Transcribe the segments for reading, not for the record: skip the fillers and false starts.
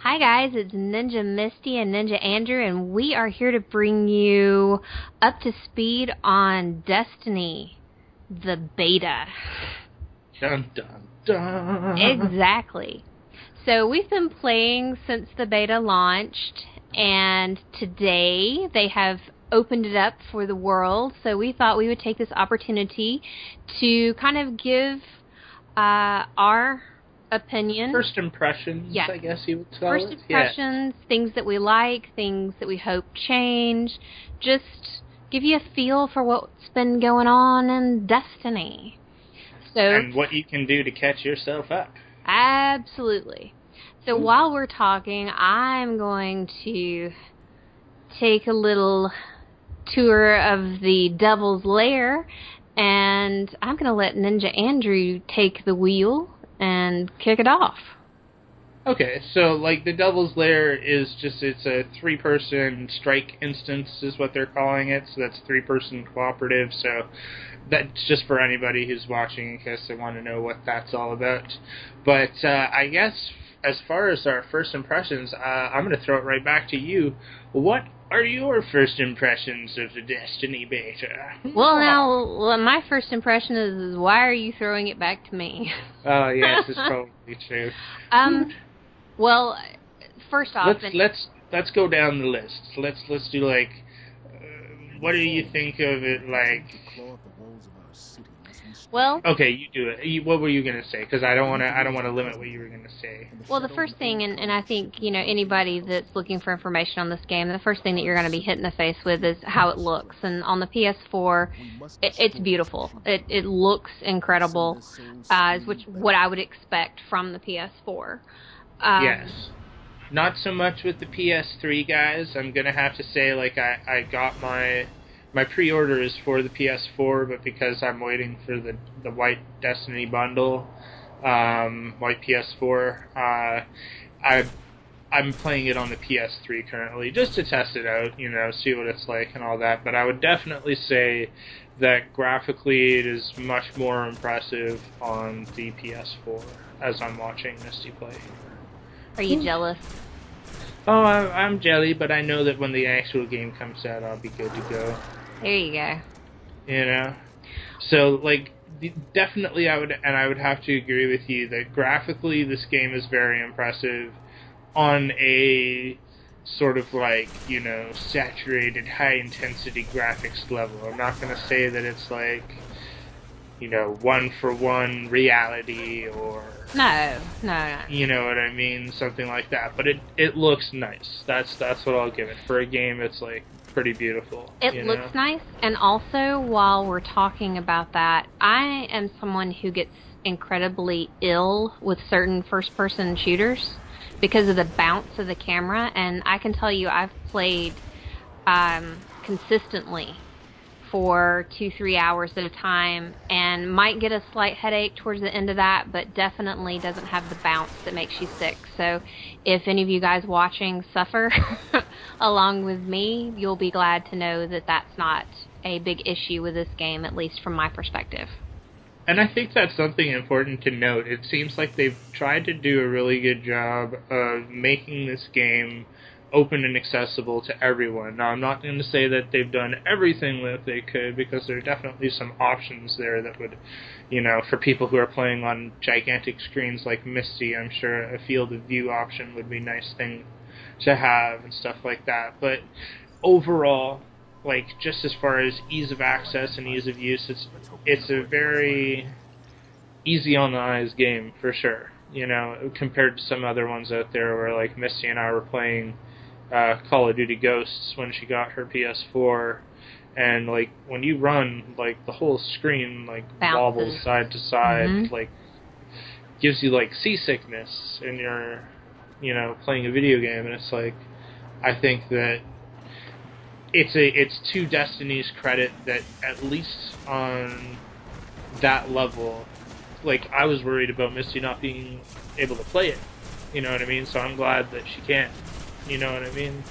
Hi guys, it's Ninja Misty and Ninja Andrew, and we are here to bring you up to speed on Destiny, the beta. Dun dun dun. Exactly. So we've been playing since the beta launched, and today they have opened it up for the world, so we thought we would take this opportunity to kind of give our opinion. First impressions, Yeah. I guess you would tell First impressions, things that we like, things that we hope change. Just give you a feel for what's been going on in Destiny. So, and what you can do to catch yourself up. Absolutely. So while we're talking, I'm going to take a little tour of the Devil's Lair, and I'm going to let Ninja Andrew take the wheel and kick it off. Okay, so like the Devil's Lair is just, it's a 3-person strike instance is what they're calling it, so that's 3-person cooperative, so that's just for anybody who's watching in case they want to know what that's all about. But I guess as far as our first impressions, I'm going to throw it right back to you. What are your first impressions of the Destiny beta? Well, now, my first impression is why are you throwing it back to me? Oh, yes, it's probably true. Well, first off, let's go down the list. Let's do like, what do you think of it like? Well, okay, you do it. What were you gonna say? Because I don't want to limit what you were gonna say. Well, the first thing, and I think anybody that's looking for information on this game, the first thing that you're going to be hit in the face with is how it looks. And on the PS4, it's beautiful. It looks incredible, what I would expect from the PS4. Yes. Not so much with the PS3, guys. I'm gonna have to say, like, I got my pre-order is for the PS4, but because I'm waiting for the white Destiny bundle, white PS4, I'm playing it on the PS3 currently, just to test it out, see what it's like and all that. But I would definitely say that graphically it is much more impressive on the PS4 as I'm watching Misty play. Are you jealous? Oh, I'm jelly, but I know that when the actual game comes out, I'll be good to go. There you go. So, like, definitely I would have to agree with you that graphically this game is very impressive on a sort of like, saturated, high-intensity graphics level. I'm not going to say that it's like, one-for-one reality or... No. You know what I mean? Something like that. But it looks nice. That's what I'll give it. For a game, it's, like, pretty beautiful. It looks nice, and also, while we're talking about that, I am someone who gets incredibly ill with certain first-person shooters because of the bounce of the camera, and I can tell you I've played consistently for 2-3 hours at a time, and might get a slight headache towards the end of that, but definitely doesn't have the bounce that makes you sick. So if any of you guys watching suffer along with me, you'll be glad to know that that's not a big issue with this game, at least from my perspective. And I think that's something important to note. It seems like they've tried to do a really good job of making this game open and accessible to everyone. Now, I'm not going to say that they've done everything that they could, because there are definitely some options there that would, for people who are playing on gigantic screens like Misty, I'm sure a field of view option would be a nice thing to have and stuff like that. But overall, like, just as far as ease of access and ease of use, it's a very easy on the eyes game for sure, compared to some other ones out there where, like, Misty and I were playing Call of Duty Ghosts when she got her PS4, and like when you run, like the whole screen like wobbles side to side, like gives you like seasickness, and you're playing a video game, and it's like, I think that it's to Destiny's credit that at least on that level, like, I was worried about Misty not being able to play it, you know what I mean? So I'm glad that she can. You know what I mean?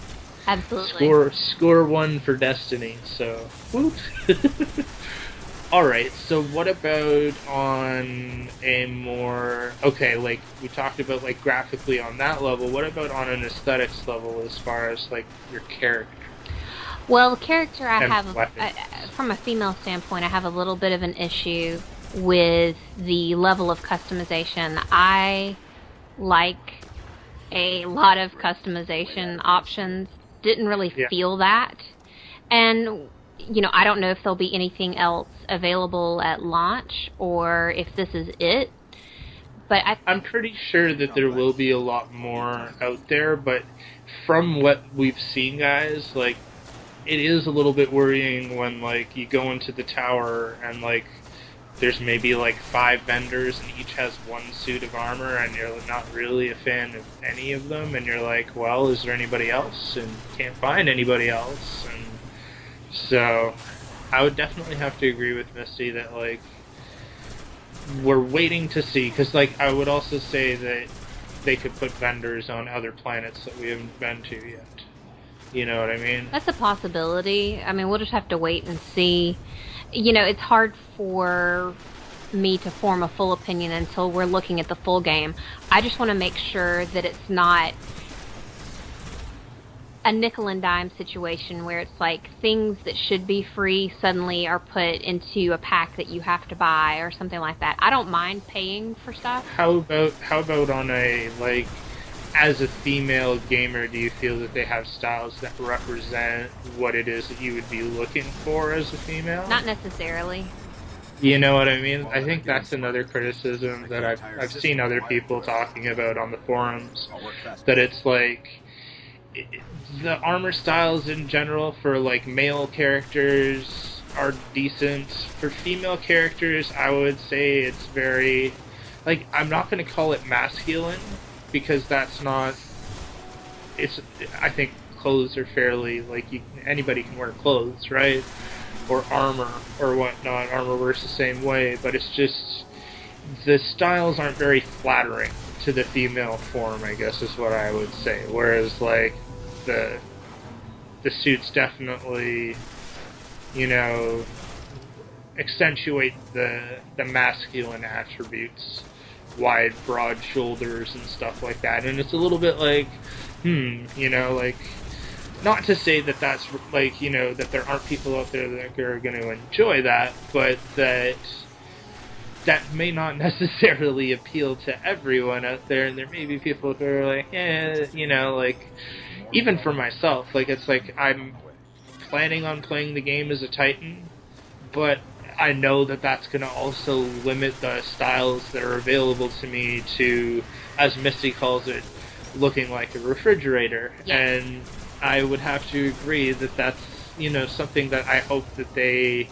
Absolutely. Score one for Destiny, so... Whoops. Alright, so what about on a more... Okay, like, we talked about, like, graphically on that level. What about on an aesthetics level as far as, like, your character? Well, character, And weapons. from a female standpoint, I have a little bit of an issue with the level of customization. I like a lot of customization options. Didn't really Yeah. feel that. And, I don't know if there'll be anything else available at launch or if this is it. But I'm pretty sure that there will be a lot more out there, but from what we've seen, guys, like, it is a little bit worrying when, like, you go into the tower and, like, there's maybe, like, 5 vendors and each has one suit of armor and you're not really a fan of any of them and you're like, well, is there anybody else? And can't find anybody else. And so I would definitely have to agree with Misty that, like, we're waiting to see, because, like, I would also say that they could put vendors on other planets that we haven't been to yet. You know what I mean? that's a possibility. I mean, we'll just have to wait and see. It's hard for me to form a full opinion until we're looking at the full game. I just want to make sure that it's not a nickel and dime situation where it's like things that should be free suddenly are put into a pack that you have to buy or something like that. I don't mind paying for stuff. How about on a, like, as a female gamer, do you feel that they have styles that represent what it is that you would be looking for as a female? Not necessarily. You know what I mean? I think that's another criticism that I've seen other people talking about on the forums, that it's like the armor styles in general for, like, male characters are decent. For female characters, I would say it's very, like, I'm not going to call it masculine, because that's not, it's, I think clothes are fairly, like, anybody can wear clothes, right? Or armor or whatnot. Armor works the same way, but it's just, the styles aren't very flattering to the female form, I guess is what I would say. Whereas, like, the suits definitely, accentuate the masculine attributes, wide, broad shoulders and stuff like that. And it's a little bit like, like, not to say that that's, like, that there aren't people out there that are going to enjoy that, but that may not necessarily appeal to everyone out there, and there may be people who are like, like, even for myself, like, it's like, I'm planning on playing the game as a Titan, but I know that that's going to also limit the styles that are available to me to, as Misty calls it, looking like a refrigerator. Yeah. And I would have to agree that that's, something that I hope that they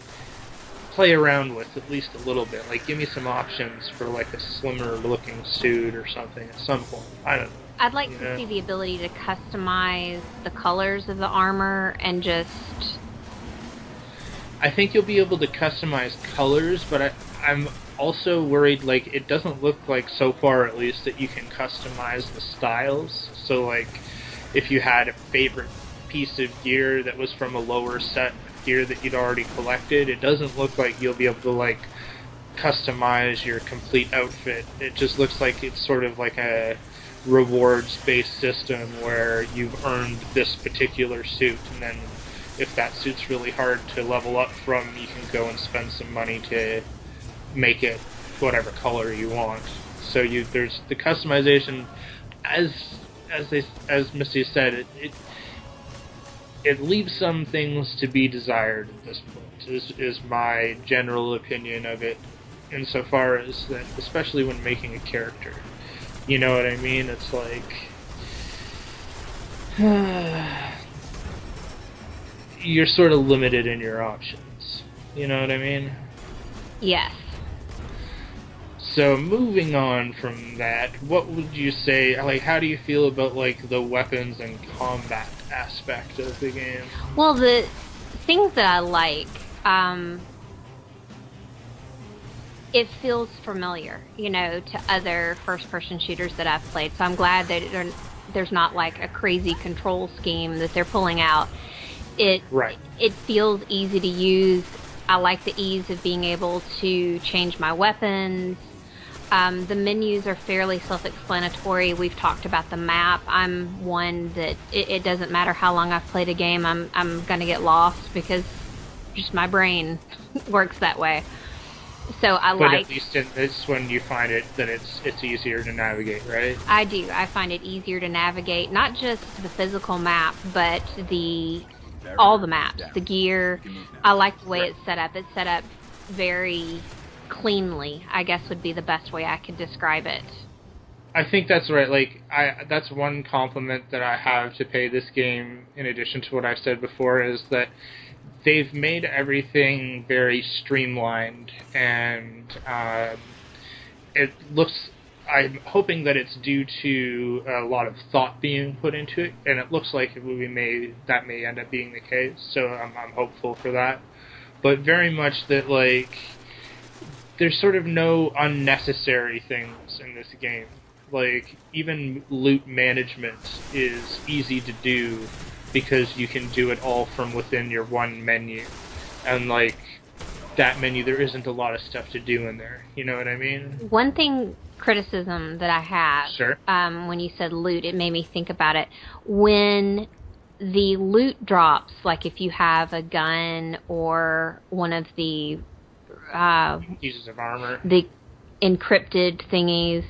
play around with at least a little bit. Like, give me some options for, like, a slimmer looking suit or something at some point. I don't know. I'd like to see the ability to customize the colors of the armor and just... I think you'll be able to customize colors, but I'm also worried, like, it doesn't look like, so far at least, that you can customize the styles. So, like, if you had a favorite piece of gear that was from a lower set of gear that you'd already collected, it doesn't look like you'll be able to, like, customize your complete outfit. It just looks like it's sort of like a rewards-based system where you've earned this particular suit, and then if that suit's really hard to level up from, you can go and spend some money to make it whatever color you want. So there's the customization, as Misty said, it leaves some things to be desired at this point, is my general opinion of it, insofar as that, especially when making a character. You know what I mean? It's like, you're sort of limited in your options. You know what I mean? Yes. So moving on from that, what would you say, like, how do you feel about, like, the weapons and combat aspect of the game? Well, the things that I like, it feels familiar, to other first-person shooters that I've played. So I'm glad that there's not, like, a crazy control scheme that they're pulling out. It feels easy to use. I like the ease of being able to change my weapons. The menus are fairly self-explanatory. We've talked about the map. I'm one that it doesn't matter how long I've played a game, I'm gonna get lost because just my brain works that way. So But at least in this one, you find it that it's easier to navigate, right? I do. I find it easier to navigate, not just the physical map, but all the maps, the gear. I like the way it's set up. It's set up very cleanly, I guess would be the best way I could describe it. I think that's right. Like, that's one compliment that I have to pay this game, in addition to what I've said before, is that they've made everything very streamlined, and it looks... I'm hoping that it's due to a lot of thought being put into it, and it looks like that may end up being the case, so I'm hopeful for that. But very much that, like, there's sort of no unnecessary things in this game. Like, even loot management is easy to do because you can do it all from within your one menu. And, like, that menu, there isn't a lot of stuff to do in there. You know what I mean? One criticism that I have, sure. When you said loot, it made me think about it. When the loot drops, like if you have a gun or one of the pieces of armor, the encrypted thingies,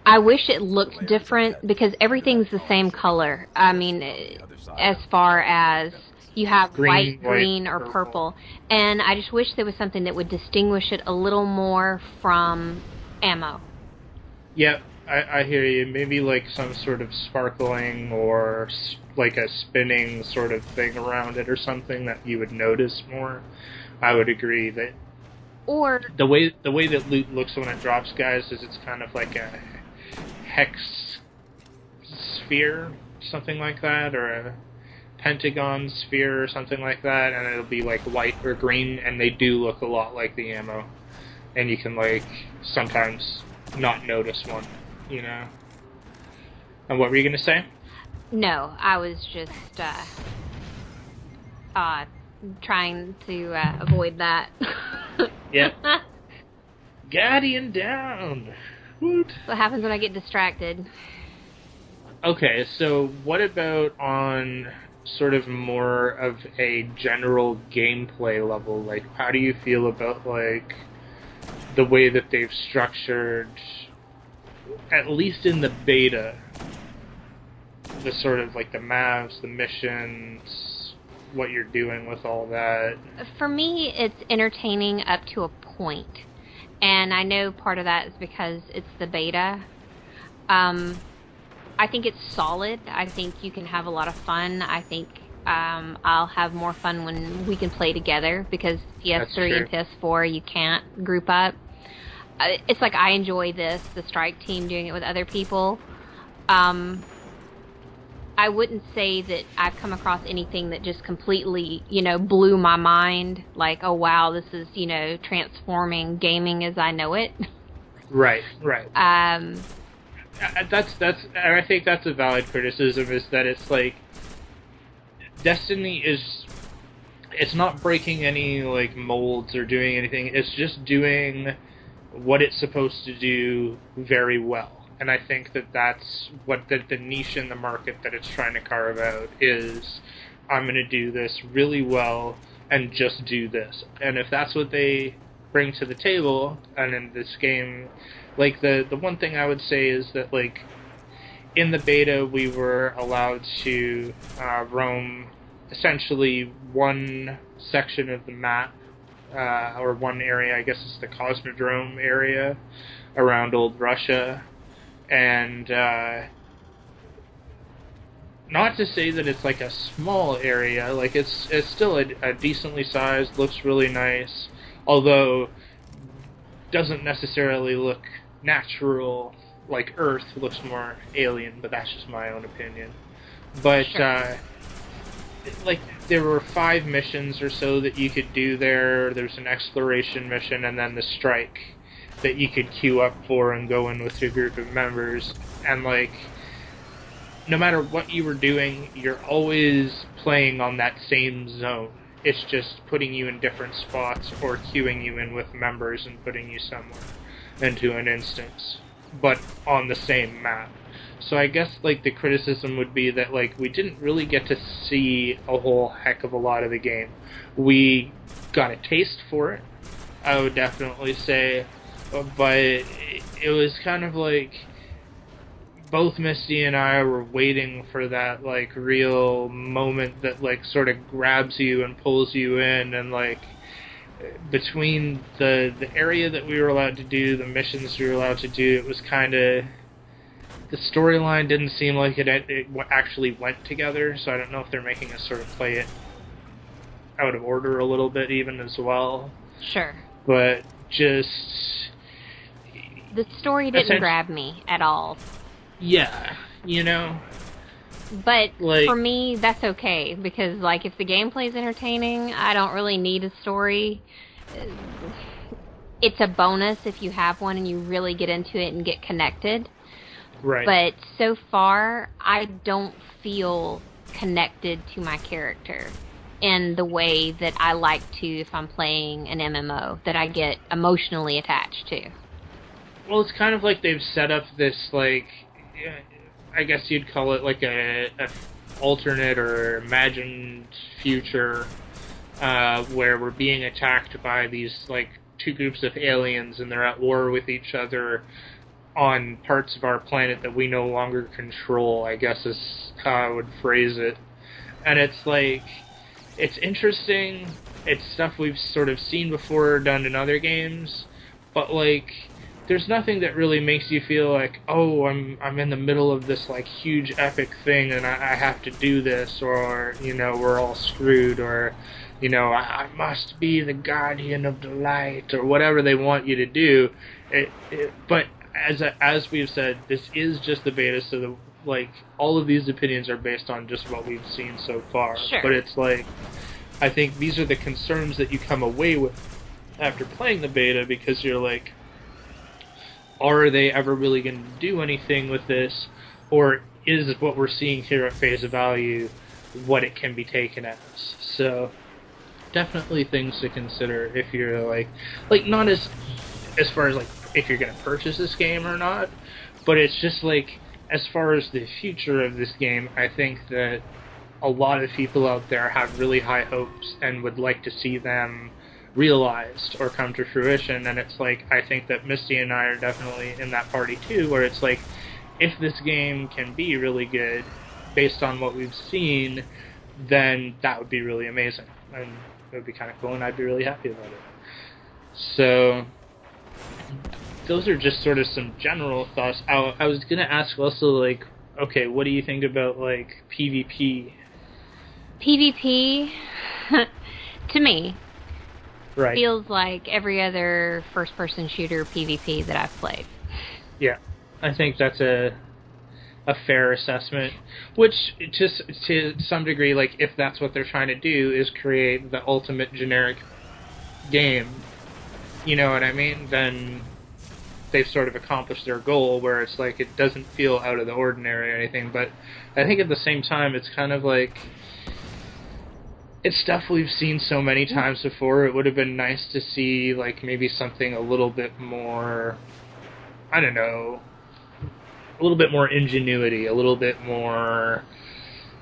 I wish it looked different because everything's the same color. I mean, as far as you have white, green, or purple. And I just wish there was something that would distinguish it a little more from ammo. Yep, I hear you. Maybe like some sort of sparkling or like a spinning sort of thing around it or something that you would notice more. I would agree that. Or the way that loot looks when it drops, guys, is it's kind of like a hex sphere, something like that, or a pentagon sphere or something like that, and it'll be like white or green, and they do look a lot like the ammo. And you can like sometimes not notice one, you know. And what were you gonna say? No, I was just trying to avoid that. Yep. Guardian down. Woot. What happens when I get distracted? Okay, so what about on sort of more of a general gameplay level? Like, how do you feel about, like, the way that they've structured, at least in the beta, the sort of, like, the maps, the missions, what you're doing with all that? For me, it's entertaining up to a point. And I know part of that is because it's the beta. I think it's solid. I think you can have a lot of fun. I think I'll have more fun when we can play together, because PS3 and PS4 you can't group up. It's like I enjoy the strike team doing it with other people. I wouldn't say that I've come across anything that just completely, blew my mind. Like, oh wow, this is, transforming gaming as I know it. Right. That's I think that's a valid criticism, is that it's like Destiny it's not breaking any like molds or doing anything. It's just doing what it's supposed to do very well. And I think that that's what the niche in the market that it's trying to carve out is. I'm going to do this really well and just do this. And if that's what they bring to the table, and in this game, like the one thing I would say is that, like, in the beta we were allowed to roam essentially one section of the map, or one area, I guess it's the Cosmodrome area, around old Russia. And not to say that it's like a small area, like it's still a decently sized, looks really nice, although doesn't necessarily look natural like Earth, looks more alien, but that's just my own opinion. But sure. Like there were 5 missions or so that you could do there. There's an exploration mission and then the strike that you could queue up for and go in with your group of members. And like, no matter what you were doing, you're always playing on that same zone. It's just putting you in different spots or queuing you in with members and putting you somewhere into an instance, but on the same map. So I guess, like, the criticism would be that, like, we didn't really get to see a whole heck of a lot of the game. We got a taste for it, I would definitely say, but it was kind of like both Misty and I were waiting for that, like, real moment that, like, sort of grabs you and pulls you in, and, like, between the area that we were allowed to do, the missions we were allowed to do, it was kind of... The storyline didn't seem like it actually went together, so I don't know if they're making us sort of play it out of order a little bit even as well. Sure. But just... The story didn't grab me at all. Yeah, you know? But like, for me, that's okay, because, like, if the gameplay's entertaining, I don't really need a story. It's a bonus if you have one and you really get into it and get connected. Right. But so far, I don't feel connected to my character in the way that I like to if I'm playing an MMO, that I get emotionally attached to. Well, it's kind of like they've set up this, like, I guess you'd call it like a alternate or imagined future where we're being attacked by these, like, two groups of aliens, and they're at war with each other on parts of our planet that we no longer control, I guess is how I would phrase it. And it's like, it's interesting, it's stuff we've sort of seen before, done in other games, but, like, there's nothing that really makes you feel like, oh, I'm in the middle of this, like, huge epic thing and I have to do this, or, you know, we're all screwed, or, you know, I must be the guardian of the light, or whatever they want you to do. But as we've said, this is just the beta, so all of these opinions are based on just what we've seen so far. Sure. But it's like, I think these are the concerns that you come away with after playing the beta, because you're like, are they ever really going to do anything with this, or is what we're seeing here at face value what it can be taken as? So definitely things to consider if you're like not as far as, like, if you're going to purchase this game or not, but it's just, like, as far as the future of this game, I think that a lot of people out there have really high hopes and would like to see them realized or come to fruition, and it's like, I think that Misty and I are definitely in that party too, where it's like, if this game can be really good based on what we've seen, then that would be really amazing, and it would be kind of cool, and I'd be really happy about it. So those are just sort of some general thoughts. I was gonna ask also, like, okay, what do you think about, like, PvP? PvP, to me, right, feels like every other first-person shooter PvP that I've played. Yeah, I think that's a fair assessment, which, just to some degree, like, if that's what they're trying to do, is create the ultimate generic game, you know what I mean, then they've sort of accomplished their goal, where it's like, it doesn't feel out of the ordinary or anything. But I think at the same time, it's kind of like, it's stuff we've seen so many times before. It would have been nice to see, like, maybe something a little bit more, I don't know, a little bit more ingenuity, a little bit more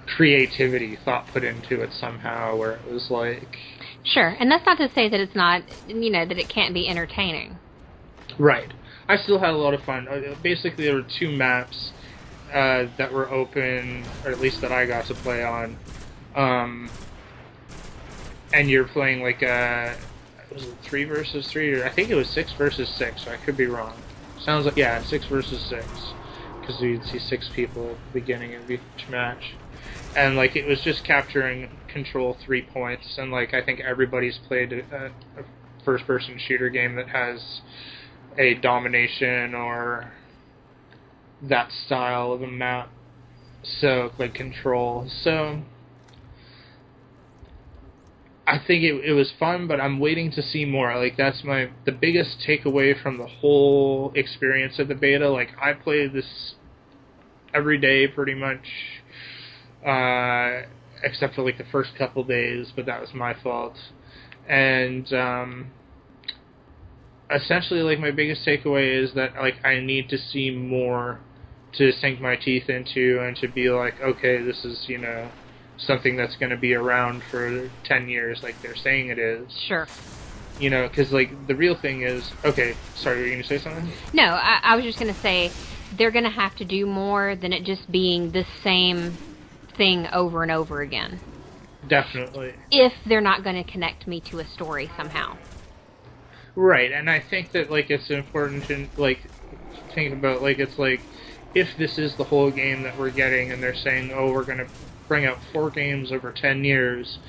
creativity, thought put into it somehow, where it was like... Sure, and that's not to say that it's not, you know, that it can't be entertaining. Right. I still had a lot of fun. Basically, there were two maps that were open, or at least that I got to play on. And you're playing, like, was it 3 versus 3? Or I think it was 6 versus 6, so I could be wrong. Sounds like, yeah, 6 versus 6. Because you'd see 6 people at the beginning of each match. And, like, it was just capturing control 3 points. And, like, I think everybody's played a first-person shooter game that has a domination or that style of a map. So, like, control. So... I think it was fun, but I'm waiting to see more. Like, that's the biggest takeaway from the whole experience of the beta. Like, I played this every day, pretty much, except for like the first couple days, but that was my fault. And essentially, like, my biggest takeaway is that, like, I need to see more to sink my teeth into and to be like, okay, this is, you know, something that's going to be around for 10 years like they're saying it is. Sure. You know, because, like, the real thing is... Okay, sorry, were you going to say something? No, I was just going to say they're going to have to do more than it just being the same thing over and over again. Definitely. If they're not going to connect me to a story somehow. Right, and I think that, like, it's important to, like, think about, like, it's like, if this is the whole game that we're getting and they're saying, oh, we're going to bring out 4 games over 10 years...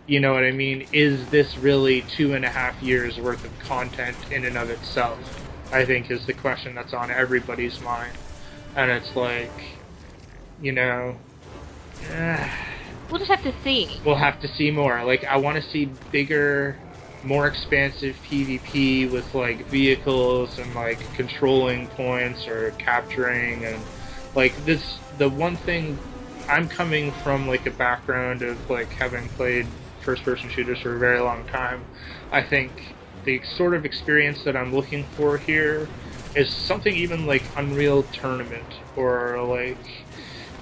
You know what I mean? Is this really 2.5 years worth of content in and of itself? I think is the question that's on everybody's mind. And it's like, you know... We'll just have to see. We'll have to see more. Like, I want to see bigger, more expansive PvP with, like, vehicles and, like, controlling points or capturing and, like, this... The one thing... I'm coming from, like, a background of, like, having played first-person shooters for a very long time. I think the sort of experience that I'm looking for here is something even like Unreal Tournament or like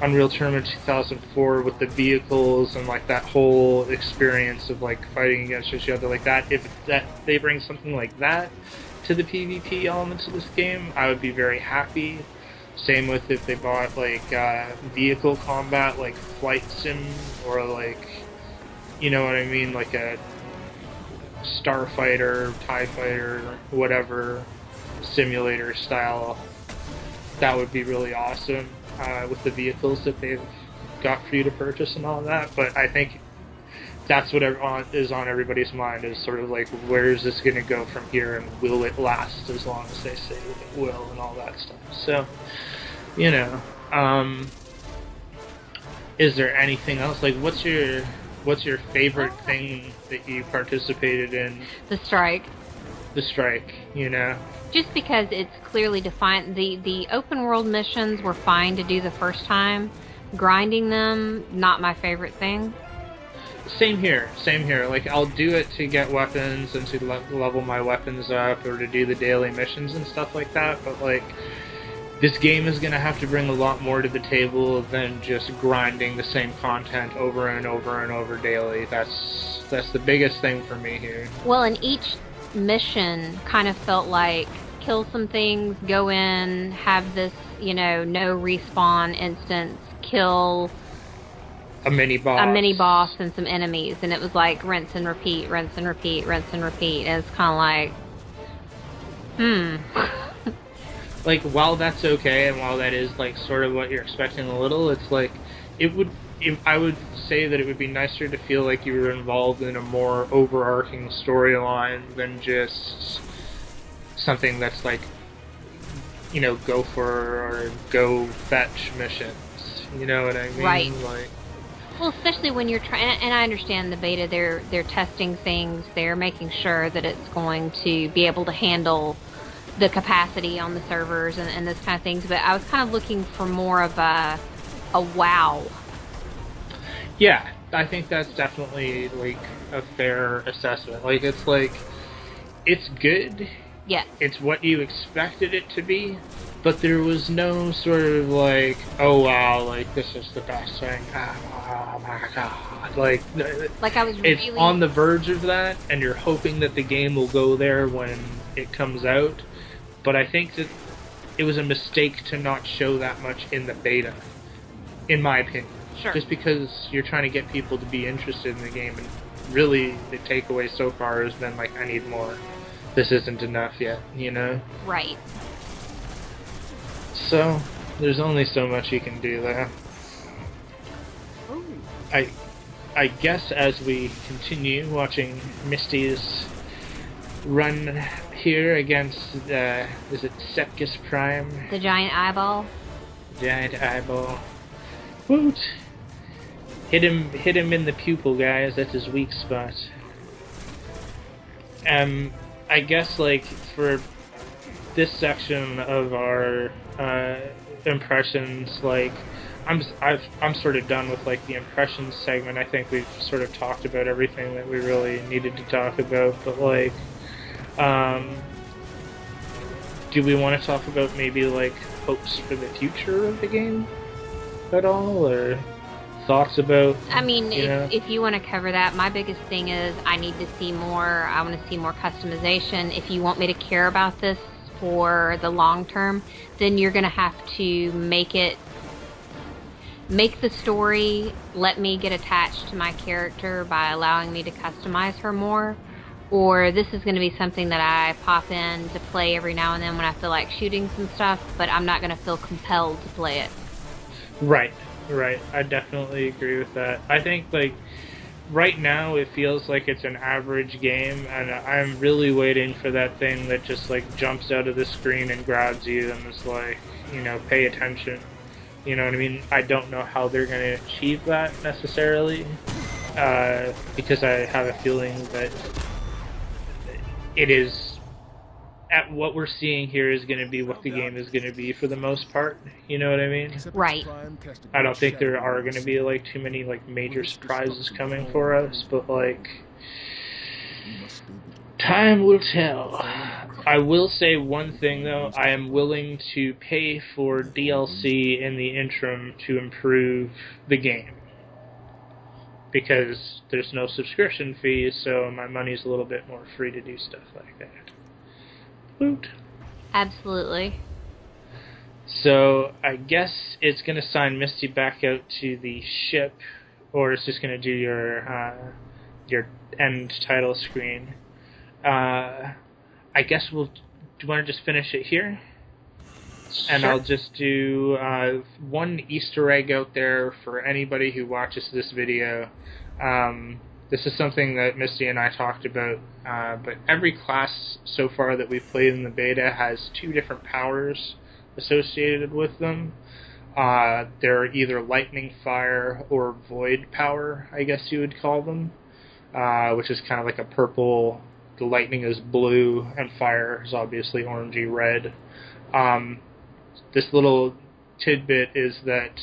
Unreal Tournament 2004 with the vehicles and like that whole experience of like fighting against each other like that. If that they bring something like that to the PvP elements of this game, I would be very happy. Same with if they bought like vehicle combat, like Flight Sim or like, you know what I mean, like a Starfighter, TIE Fighter, whatever simulator style. That would be really awesome with the vehicles that they've got for you to purchase and all that. But I think that's what is on everybody's mind, is sort of like, where is this going to go from here, and will it last as long as they say it will, and all that stuff. So, you know, is there anything else? Like, what's your favorite thing that you participated in? The strike. The strike, you know? Just because it's clearly defined. The open world missions were fine to do the first time. Grinding them, not my favorite thing. Same here. Like, I'll do it to get weapons and to level my weapons up or to do the daily missions and stuff like that, but, like, this game is going to have to bring a lot more to the table than just grinding the same content over and over and over daily. That's the biggest thing for me here. Well, and each mission kind of felt like kill some things, go in, have this, you know, no respawn instance, kill a mini boss and some enemies, and it was like rinse and repeat, rinse and repeat, rinse and repeat. And it's kind of like, Like, while that's okay, and while that is, like, sort of what you're expecting a little, it's like, I would say that it would be nicer to feel like you were involved in a more overarching storyline than just something that's like, you know, go for or go fetch missions. You know what I mean? Right. Like, well, especially when you're trying, and I understand the beta, they're testing things, they're making sure that it's going to be able to handle the capacity on the servers and those kind of things, but I was kind of looking for more of a wow. Yeah, I think that's definitely, like, a fair assessment. Like, it's good. Yeah. It's what you expected it to be, but there was no sort of, like, oh, wow, like, this is the best thing. Oh, my God. Like I was it's really... on the verge of that, and you're hoping that the game will go there when it comes out. But I think that it was a mistake to not show that much in the beta, in my opinion. Sure. Just because you're trying to get people to be interested in the game, and really the takeaway so far has been like, I need more. This isn't enough yet, you know? Right. So, there's only so much you can do there. Ooh. I guess as we continue watching Misty's run here against is it Sepkus Prime? The giant eyeball. Giant eyeball. Woot! Hit him in the pupil, guys. That's his weak spot. I guess, like, for this section of our impressions, like, I'm sort of done with like the impressions segment. I think we've sort of talked about everything that we really needed to talk about. But like, um, do we want to talk about maybe like hopes for the future of the game at all, or thoughts about? I mean, You know? if you want to cover that, my biggest thing is I need to see more. I want to see more customization. If you want me to care about this for the long term, then you're going to have to make the story let me get attached to my character by allowing me to customize her more. Or this is going to be something that I pop in to play every now and then when I feel like shooting some stuff, but I'm not going to feel compelled to play it. Right, right. I definitely agree with that. I think like right now it feels like it's an average game, and I'm really waiting for that thing that just like jumps out of the screen and grabs you and is like, pay attention. You know what I mean? I don't know how they're going to achieve that necessarily, because I have a feeling that it is at what we're seeing here is going to be what the game is going to be for the most part. You know what I mean? Right. I don't think there are going to be like too many like major surprises coming for us, but like time will tell. I will say one thing though, I am willing to pay for DLC in the interim to improve the game, because there's no subscription fees, so my money's a little bit more free to do stuff like that. Woot. Absolutely. So I guess it's going to sign Misty back out to the ship, or it's just going to do your end title screen. I guess do you want to just finish it here? Sure. And I'll just do one Easter egg out there for anybody who watches this video. This is something that Misty and I talked about, but every class so far that we've played in the beta has 2 different powers associated with them. They're either lightning, fire, or void power, I guess you would call them, which is kind of like a purple. The lightning is blue, and fire is obviously orangey red. This little tidbit is that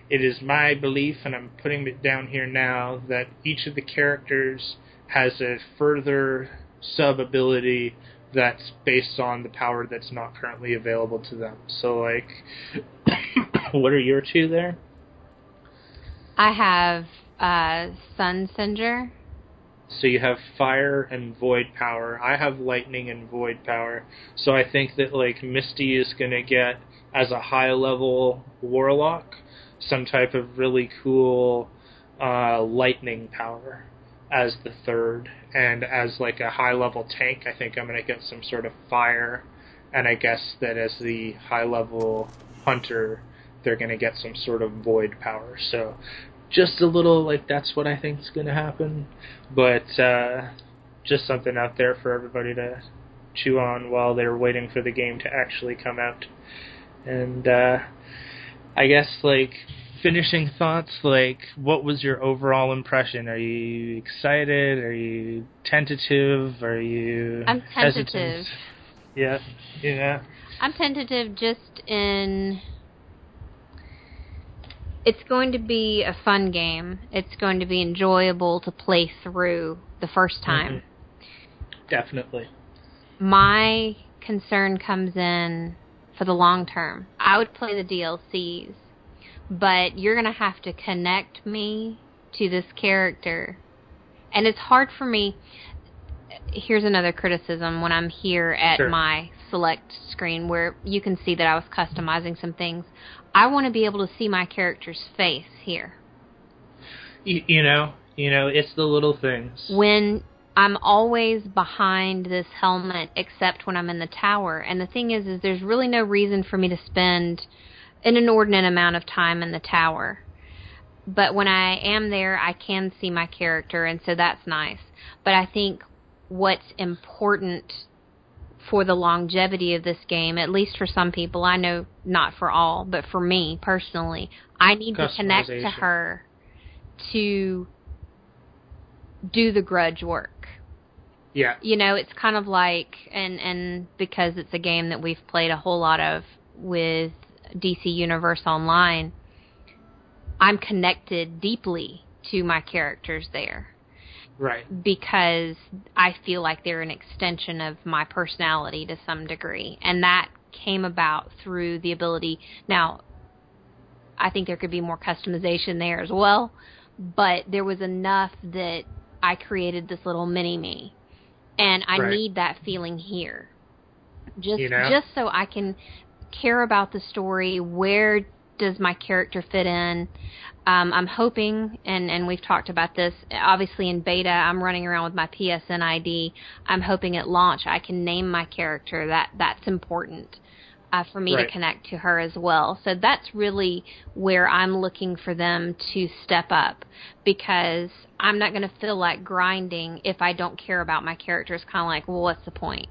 it is my belief, and I'm putting it down here now, that each of the characters has a further sub-ability that's based on the power that's not currently available to them. So, like, what are your 2 there? I have Sunsinger. So you have fire and void power. I have lightning and void power. So I think that, like, Misty is going to get, as a high-level warlock, some type of really cool lightning power as the 3rd. And as, like, a high-level tank, I think I'm going to get some sort of fire. And I guess that as the high-level hunter, they're going to get some sort of void power. So just a little, like, that's what I think is going to happen. But just something out there for everybody to chew on while they're waiting for the game to actually come out. And I guess, like, finishing thoughts, like, what was your overall impression? Are you excited? Are you tentative? Are you I'm tentative. hesitant? Yeah. I'm tentative just in... It's going to be a fun game. It's going to be enjoyable to play through the first time. Mm-hmm. Definitely. My concern comes in for the long term. I would play the DLCs, but you're going to have to connect me to this character. And it's hard for me. Here's another criticism when I'm here at my select screen where you can see that I was customizing some things. I want to be able to see my character's face here. You know, it's the little things. When I'm always behind this helmet except when I'm in the tower. And the thing is there's really no reason for me to spend an inordinate amount of time in the tower. But when I am there, I can see my character, and so that's nice. But I think what's important for the longevity of this game, at least for some people, I know not for all, but for me personally, I need to connect to her to do the grudge work. Yeah. You know, it's kind of like, and because it's a game that we've played a whole lot of with DC Universe Online, I'm connected deeply to my characters there. Right. Because I feel like they're an extension of my personality to some degree. And that came about through the ability. Now, I think there could be more customization there as well, but there was enough that I created this little mini-me. And I need that feeling here. Just so I can care about the story. Where does my character fit in? I'm hoping, and we've talked about this, obviously in beta, I'm running around with my PSN ID. I'm hoping at launch I can name my character. That's important for me to connect to her as well. So that's really where I'm looking for them to step up, because I'm not going to feel like grinding if I don't care about my character. It's kind of like, well, what's the point?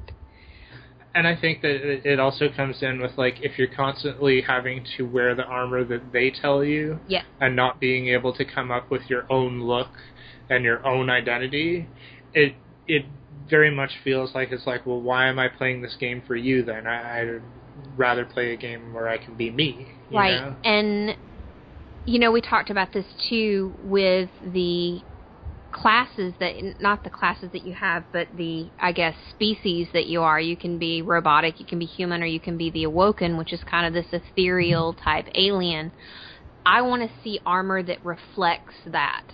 And I think that it also comes in with, like, if you're constantly having to wear the armor that they tell you, and not being able to come up with your own look and your own identity, it very much feels like it's like, well, why am I playing this game for you then? I'd rather play a game where I can be me. You know? And, we talked about this too with the classes not the classes that you have, but the, I guess, species that you are. You can be robotic, you can be human, or you can be the Awoken, which is kind of this ethereal type alien. I want to see armor that reflects that.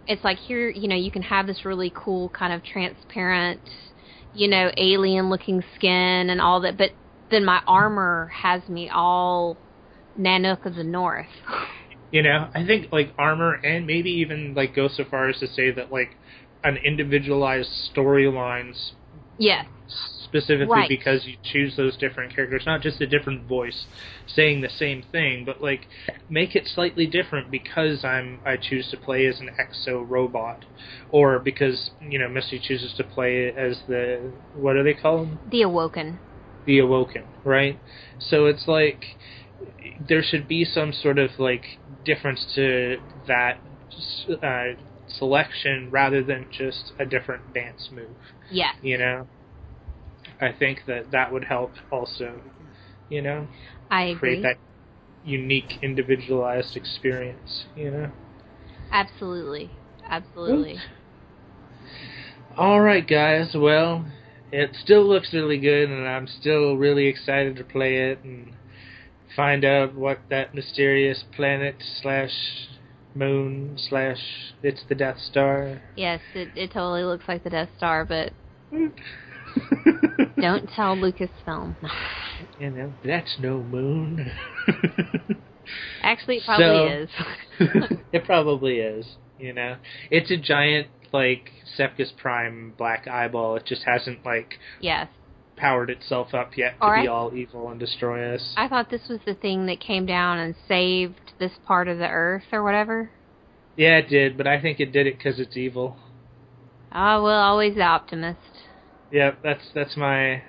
It's like here, you can have this really cool kind of transparent, alien looking skin and all that, but then my armor has me all Nanook of the North. I think, like, armor, and maybe even, like, go so far as to say that, like, an individualized storylines. Yes. Specifically because you choose those different characters, not just a different voice saying the same thing, but, like, make it slightly different because I choose to play as an exo robot, or because, Misty chooses to play as the, what are they called? The Awoken. The Awoken, right? So it's like, there should be some sort of, like, difference to that selection rather than just a different dance move. Yeah. I think that would help also, I agree. Create that unique, individualized experience, Absolutely. Absolutely. All right, guys. Well, it still looks really good, and I'm still really excited to play it and find out what that mysterious planet / moon / it's the Death Star. Yes, it totally looks like the Death Star, but don't tell Lucasfilm. That's no moon. Actually, it probably is. It probably is, It's a giant, like, Sepkus Prime black eyeball. It just hasn't, like... Yes. Powered itself up yet to be all evil and destroy us. I thought this was the thing that came down and saved this part of the Earth or whatever. Yeah, it did, but I think it did it because it's evil. Oh, well, always the optimist. Yep, that's my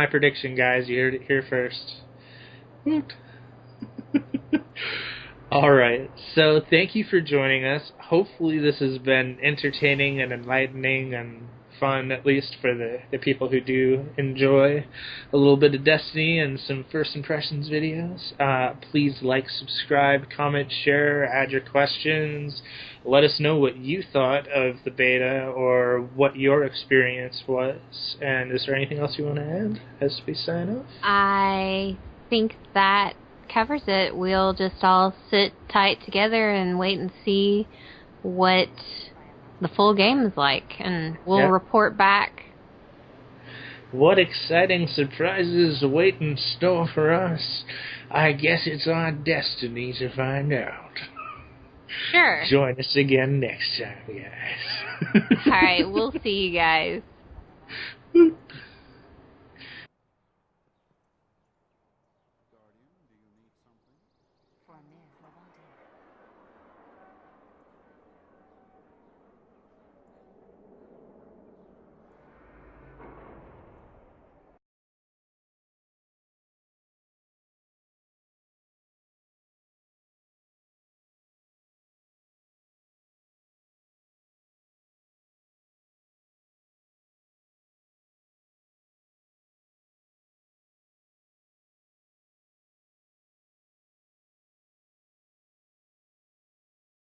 prediction, guys. You heard it here first. All right, so thank you for joining us. Hopefully this has been entertaining and enlightening and fun, at least for the people who do enjoy a little bit of Destiny and some first impressions videos. Please like, subscribe, comment, share, add your questions. Let us know what you thought of the beta or what your experience was. And is there anything else you want to add as we sign off? I think that covers it. We'll just all sit tight together and wait and see what the full game is like, and we'll report back. What exciting surprises await in store for us? I guess it's our destiny to find out. Sure. Join us again next time, guys. All right, we'll see you guys.